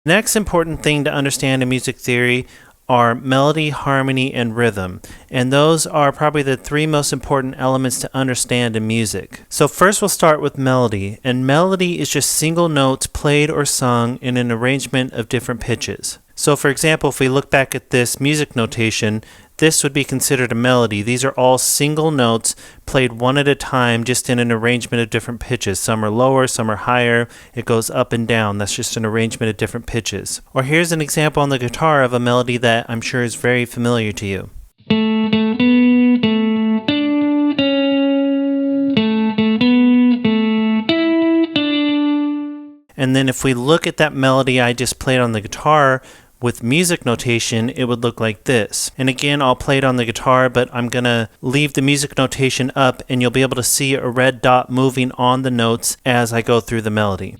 Next important thing to understand in music theory are melody, harmony, and rhythm. And those are probably the three most important elements to understand in music. So first we'll start with melody. And melody is just single notes played or sung in an arrangement of different pitches. So for example, if we look back at this music notation, this would be considered a melody. These are all single notes played one at a time, just in an arrangement of different pitches. Some are lower, some are higher. It goes up and down. That's just an arrangement of different pitches. Or here's an example on the guitar of a melody that I'm sure is very familiar to you. And then if we look at that melody I just played on the guitar, with music notation, it would look like this. And again, I'll play it on the guitar, but I'm going to leave the music notation up and you'll be able to see a red dot moving on the notes as I go through the melody.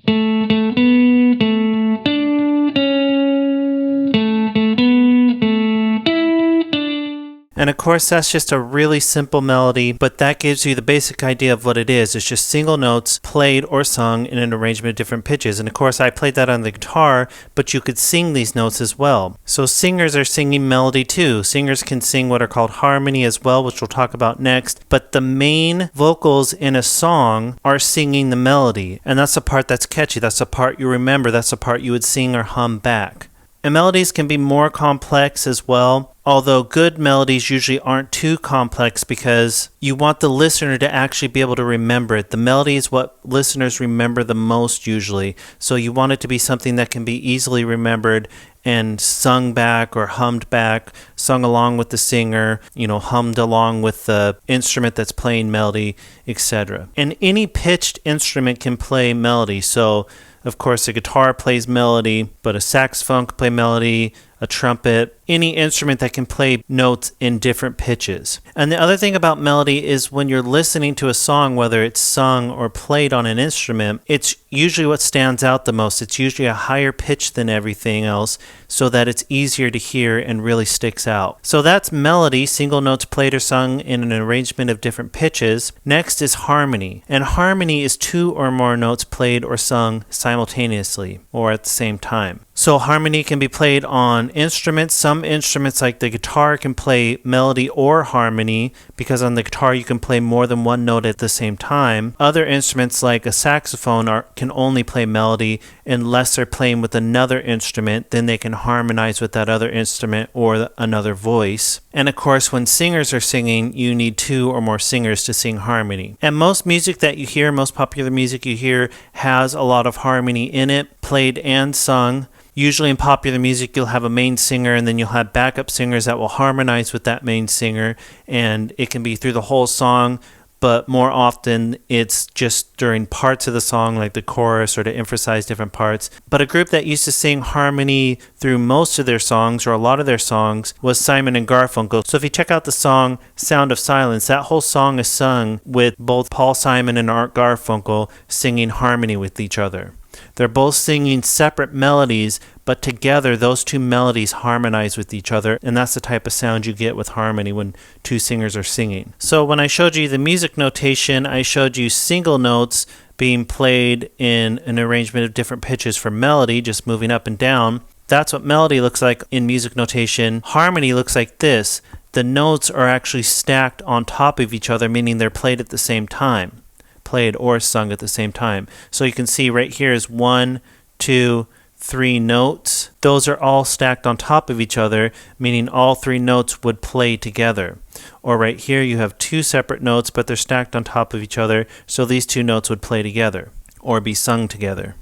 And of course, that's just a really simple melody, but that gives you the basic idea of what it is. It's just single notes played or sung in an arrangement of different pitches. And of course, I played that on the guitar, but you could sing these notes as well. So singers are singing melody too. Singers can sing what are called harmony as well, which we'll talk about next. But the main vocals in a song are singing the melody. And that's the part that's catchy. That's the part you remember. That's the part you would sing or hum back. And melodies can be more complex as well, although good melodies usually aren't too complex because you want the listener to actually be able to remember it. The melody is what listeners remember the most usually, so you want it to be something that can be easily remembered and sung back or hummed back, sung along with the singer, hummed along with the instrument that's playing melody, etc. And any pitched instrument can play melody, so of course, a guitar plays melody, but a saxophone can play melody, a trumpet, any instrument that can play notes in different pitches. And the other thing about melody is when you're listening to a song, whether it's sung or played on an instrument, it's usually what stands out the most. It's usually a higher pitch than everything else so that it's easier to hear and really sticks out. So that's melody, single notes played or sung in an arrangement of different pitches. Next is harmony. And harmony is two or more notes played or sung simultaneously or at the same time. So harmony can be played on instruments. Some instruments like the guitar can play melody or harmony because on the guitar you can play more than one note at the same time. Other instruments like a saxophone can only play melody unless they're playing with another instrument. Then they can harmonize with that other instrument or another voice. And of course, when singers are singing, you need two or more singers to sing harmony. And most music that you hear, most popular music you hear, has a lot of harmony in it, played and sung. Usually in popular music, you'll have a main singer and then you'll have backup singers that will harmonize with that main singer. And it can be through the whole song, but more often it's just during parts of the song like the chorus or to emphasize different parts. But a group that used to sing harmony through most of their songs or a lot of their songs was Simon and Garfunkel. So if you check out the song Sound of Silence, that whole song is sung with both Paul Simon and Art Garfunkel singing harmony with each other. They're both singing separate melodies, but together those two melodies harmonize with each other, and that's the type of sound you get with harmony when two singers are singing. So when I showed you the music notation, I showed you single notes being played in an arrangement of different pitches for melody, just moving up and down. That's what melody looks like in music notation. Harmony looks like this. The notes are actually stacked on top of each other, meaning they're played at the same time. Played or sung at the same time. So you can see right here is 1, 2, 3 notes. Those are all stacked on top of each other, meaning all 3 notes would play together. Or right here you have 2 separate notes, but they're stacked on top of each other, so these 2 notes would play together or be sung together.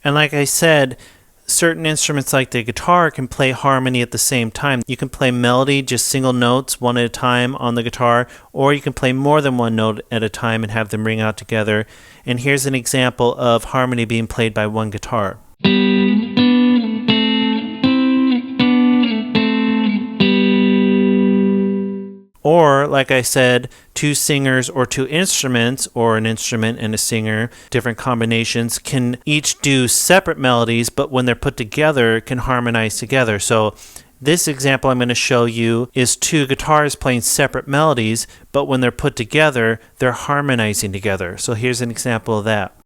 And like I said, certain instruments like the guitar can play harmony at the same time. You can play melody, just single notes, one at a time on the guitar, or you can play more than one note at a time and have them ring out together. And here's an example of harmony being played by one guitar. Or, like I said, 2 singers or 2 instruments, or an instrument and a singer, different combinations, can each do separate melodies, but when they're put together, can harmonize together. So this example I'm going to show you is 2 guitars playing separate melodies, but when they're put together, they're harmonizing together. So here's an example of that.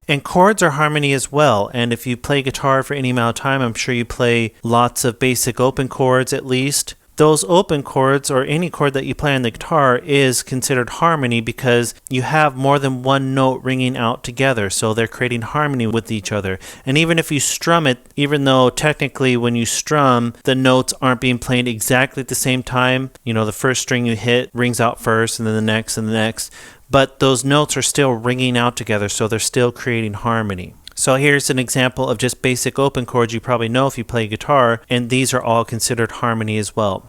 And chords are harmony as well. And if you play guitar for any amount of time, I'm sure you play lots of basic open chords at least. Those open chords, or any chord that you play on the guitar, is considered harmony because you have more than one note ringing out together, so they're creating harmony with each other. And even if you strum it, even though technically when you strum, the notes aren't being played exactly at the same time, the first string you hit rings out first, and then the next and the next, but those notes are still ringing out together, so they're still creating harmony. So here's an example of just basic open chords you probably know if you play guitar, and these are all considered harmony as well.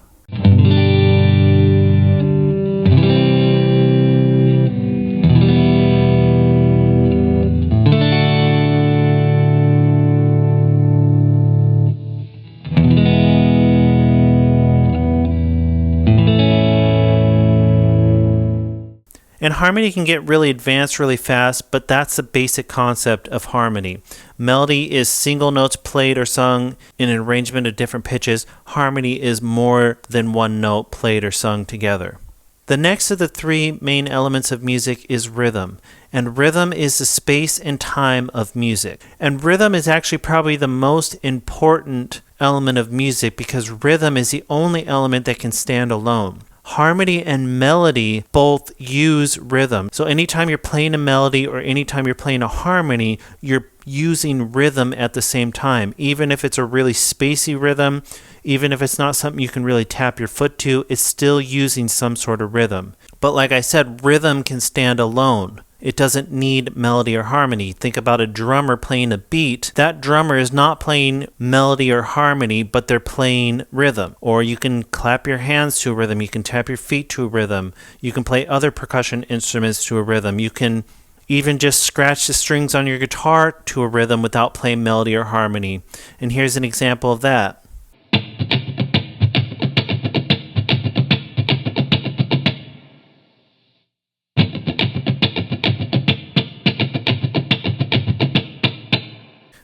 And harmony can get really advanced really fast, but that's the basic concept of harmony. Melody is single notes played or sung in an arrangement of different pitches. Harmony is more than one note played or sung together. The next of the three main elements of music is rhythm. And rhythm is the space and time of music. And rhythm is actually probably the most important element of music because rhythm is the only element that can stand alone. Harmony and melody both use rhythm. So anytime you're playing a melody or anytime you're playing a harmony, you're using rhythm at the same time. Even if it's a really spacey rhythm, even if it's not something you can really tap your foot to, it's still using some sort of rhythm. But like I said, rhythm can stand alone. It doesn't need melody or harmony. Think about a drummer playing a beat. That drummer is not playing melody or harmony, but they're playing rhythm. Or you can clap your hands to a rhythm. You can tap your feet to a rhythm. You can play other percussion instruments to a rhythm. You can even just scratch the strings on your guitar to a rhythm without playing melody or harmony. And here's an example of that.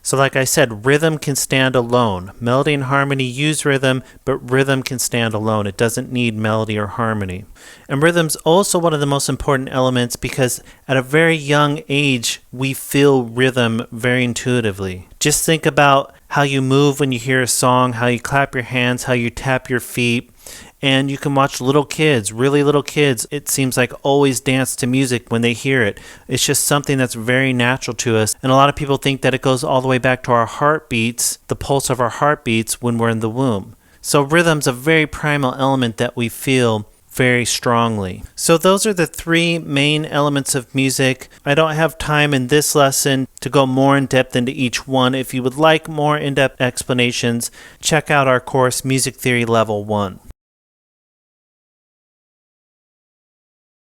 So like I said, rhythm can stand alone. Melody and harmony use rhythm, but rhythm can stand alone. It doesn't need melody or harmony. And rhythm's also one of the most important elements because at a very young age, we feel rhythm very intuitively. Just think about how you move when you hear a song, how you clap your hands, how you tap your feet. And you can watch little kids, really little kids, it seems like always dance to music when they hear it. It's just something that's very natural to us. And a lot of people think that it goes all the way back to our heartbeats, the pulse of our heartbeats when we're in the womb. So rhythm's a very primal element that we feel very strongly. So those are the three main elements of music. I don't have time in this lesson to go more in depth into each one. If you would like more in-depth explanations, check out our course, Music Theory Level 1.